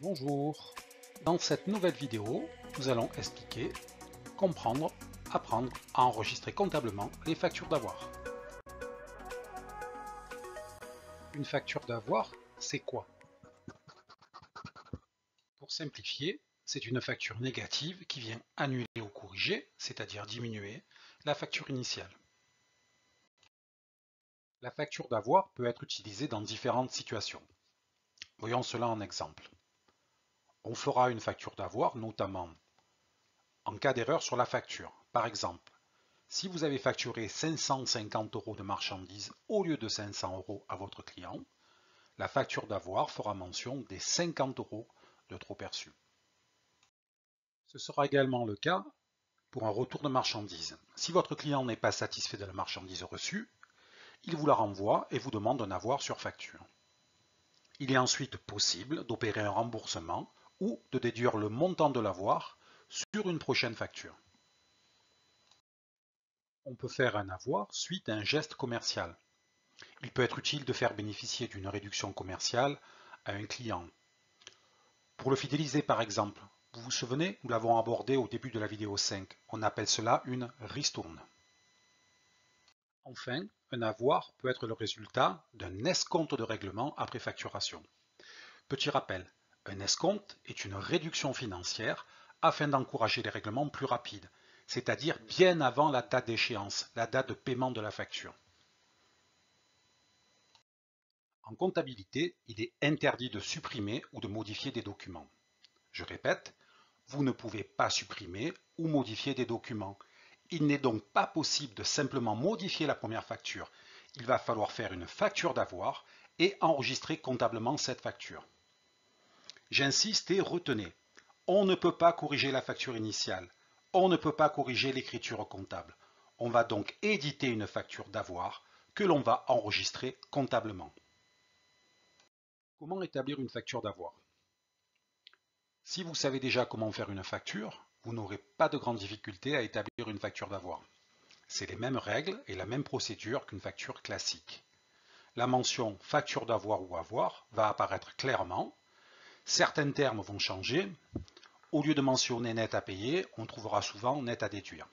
Bonjour. Dans cette nouvelle vidéo, nous allons expliquer, comprendre, apprendre à enregistrer comptablement les factures d'avoir. Une facture d'avoir, c'est quoi? Pour simplifier, c'est une facture négative qui vient annuler ou corriger, c'est-à-dire diminuer, la facture initiale. La facture d'avoir peut être utilisée dans différentes situations. Voyons cela en exemple. On fera une facture d'avoir notamment en cas d'erreur sur la facture. Par exemple, si vous avez facturé 550 € de marchandises au lieu de 500 € à votre client, la facture d'avoir fera mention des 50 € de trop perçus. Ce sera également le cas pour un retour de marchandise. Si votre client n'est pas satisfait de la marchandise reçue, il vous la renvoie et vous demande un avoir sur facture. Il est ensuite possible d'opérer un remboursement ou de déduire le montant de l'avoir sur une prochaine facture. On peut faire un avoir suite à un geste commercial. Il peut être utile de faire bénéficier d'une réduction commerciale à un client. Pour le fidéliser par exemple, vous vous souvenez, nous l'avons abordé au début de la vidéo 5, on appelle cela une ristourne. Enfin, un avoir peut être le résultat d'un escompte de règlement après facturation. Petit rappel, un escompte est une réduction financière afin d'encourager les règlements plus rapides, c'est-à-dire bien avant la date d'échéance, la date de paiement de la facture. En comptabilité, il est interdit de supprimer ou de modifier des documents. Je répète, vous ne pouvez pas supprimer ou modifier des documents. Il n'est donc pas possible de simplement modifier la première facture. Il va falloir faire une facture d'avoir et enregistrer comptablement cette facture. J'insiste et retenez, on ne peut pas corriger la facture initiale. On ne peut pas corriger l'écriture comptable. On va donc éditer une facture d'avoir que l'on va enregistrer comptablement. Comment établir une facture d'avoir? Si vous savez déjà comment faire une facture, vous n'aurez pas de grandes difficultés à établir une facture d'avoir. C'est les mêmes règles et la même procédure qu'une facture classique. La mention facture d'avoir ou avoir va apparaître clairement. Certains termes vont changer. Au lieu de mentionner net à payer, on trouvera souvent net à déduire.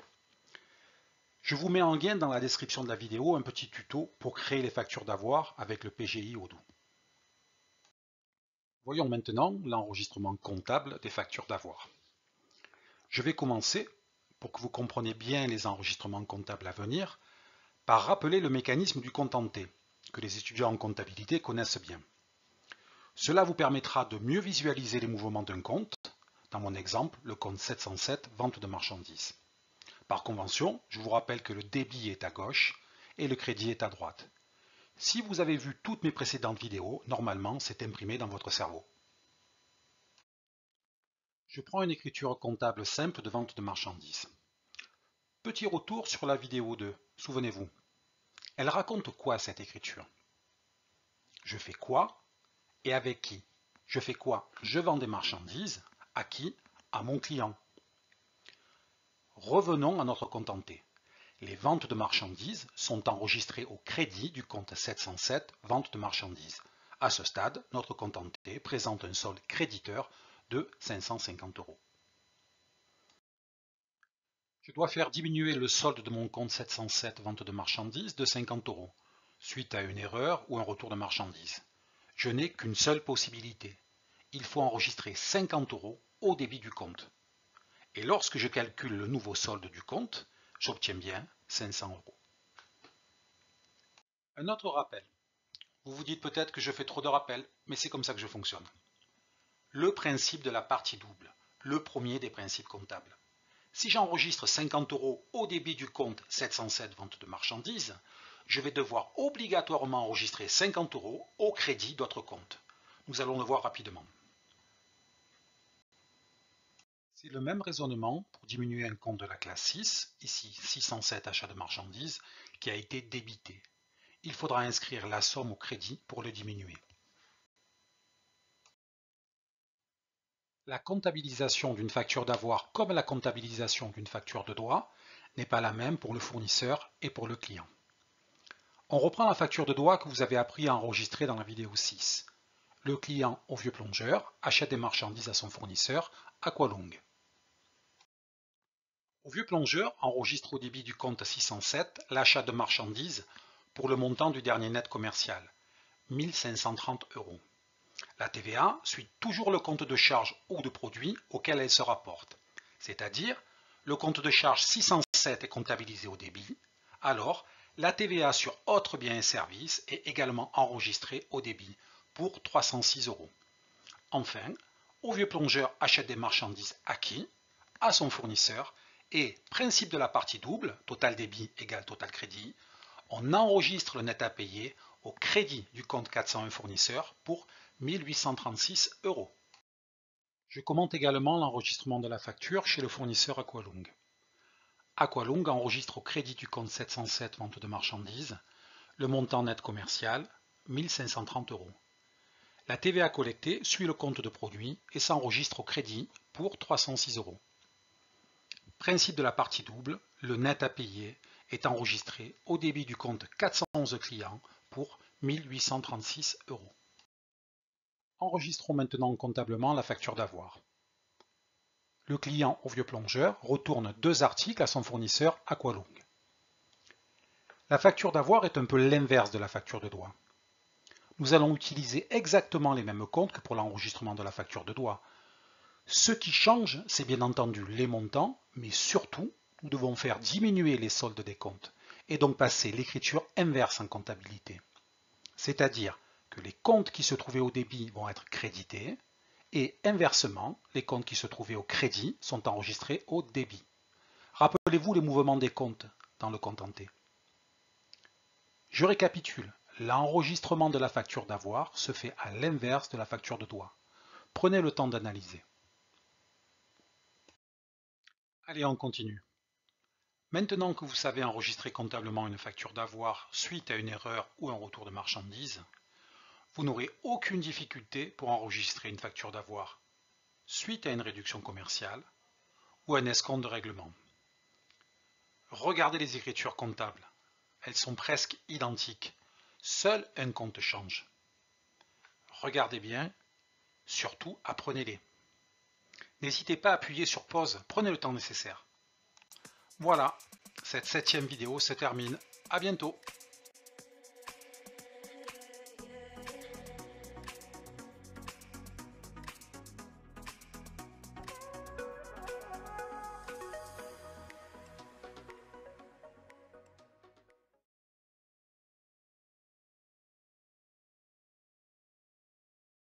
Je vous mets en lien dans la description de la vidéo un petit tuto pour créer les factures d'avoir avec le PGI Odoo. Voyons maintenant l'enregistrement comptable des factures d'avoir. Je vais commencer, pour que vous compreniez bien les enregistrements comptables à venir, par rappeler le mécanisme du contenté, que les étudiants en comptabilité connaissent bien. Cela vous permettra de mieux visualiser les mouvements d'un compte, dans mon exemple, le compte 707, vente de marchandises. Par convention, je vous rappelle que le débit est à gauche et le crédit est à droite. Si vous avez vu toutes mes précédentes vidéos, normalement c'est imprimé dans votre cerveau. Je prends une écriture comptable simple de vente de marchandises. Petit retour sur la vidéo 2, souvenez-vous. Elle raconte quoi cette écriture? Je fais quoi et avec qui? Je fais quoi? Je vends des marchandises. À qui? À mon client. Revenons à notre contenté. Les ventes de marchandises sont enregistrées au crédit du compte 707, vente de marchandises. À ce stade, notre contenté présente un solde créditeur de 550 €. Je dois faire diminuer le solde de mon compte 707, vente de marchandises, de 50 €, suite à une erreur ou un retour de marchandises. Je n'ai qu'une seule possibilité. Il faut enregistrer 50 € au débit du compte. Et lorsque je calcule le nouveau solde du compte, j'obtiens bien 500 €. Un autre rappel. Vous vous dites peut-être que je fais trop de rappels, mais c'est comme ça que je fonctionne. Le principe de la partie double, le premier des principes comptables. Si j'enregistre 50 € au débit du compte 707 vente de marchandises, je vais devoir obligatoirement enregistrer 50 € au crédit d'autres comptes. Nous allons le voir rapidement. C'est le même raisonnement pour diminuer un compte de la classe 6, ici 607 achats de marchandises, qui a été débité. Il faudra inscrire la somme au crédit pour le diminuer. La comptabilisation d'une facture d'avoir comme la comptabilisation d'une facture de droit n'est pas la même pour le fournisseur et pour le client. On reprend la facture de droit que vous avez appris à enregistrer dans la vidéo 6. Le client au vieux plongeur achète des marchandises à son fournisseur Aqualung. Au vieux plongeur enregistre au débit du compte 607 l'achat de marchandises pour le montant du dernier net commercial, 1530 €. La TVA suit toujours le compte de charge ou de produit auquel elle se rapporte, c'est-à-dire le compte de charge 607 est comptabilisé au débit, alors la TVA sur autres biens et services est également enregistrée au débit pour 306 €. Enfin, au vieux plongeur achète des marchandises acquis à son fournisseur et, principe de la partie double, total débit égale total crédit, on enregistre le net à payer au crédit du compte 401 fournisseur pour 1836 €. Je commente également l'enregistrement de la facture chez le fournisseur Aqualung. Aqualung enregistre au crédit du compte 707 vente de marchandises le montant net commercial, 1530 €. La TVA collectée suit le compte de produit et s'enregistre au crédit pour 306 €. Principe de la partie double, le net à payer est enregistré au débit du compte 411 clients pour 1836 €. Enregistrons maintenant comptablement la facture d'avoir. Le client au vieux plongeur retourne 2 articles à son fournisseur Aqualung. La facture d'avoir est un peu l'inverse de la facture de doigt. Nous allons utiliser exactement les mêmes comptes que pour l'enregistrement de la facture de doigt. Ce qui change, c'est bien entendu les montants, mais surtout, nous devons faire diminuer les soldes des comptes, et donc passer l'écriture inverse en comptabilité. C'est-à-dire que les comptes qui se trouvaient au débit vont être crédités, et inversement, les comptes qui se trouvaient au crédit sont enregistrés au débit. Rappelez-vous les mouvements des comptes dans le compte entier. Je récapitule, l'enregistrement de la facture d'avoir se fait à l'inverse de la facture de doigt. Prenez le temps d'analyser. Allez, on continue. Maintenant que vous savez enregistrer comptablement une facture d'avoir suite à une erreur ou un retour de marchandise, vous n'aurez aucune difficulté pour enregistrer une facture d'avoir suite à une réduction commerciale ou un escompte de règlement. Regardez les écritures comptables. Elles sont presque identiques. Seul un compte change. Regardez bien, surtout apprenez-les. N'hésitez pas à appuyer sur pause, prenez le temps nécessaire. Voilà, cette 7e vidéo se termine. À bientôt.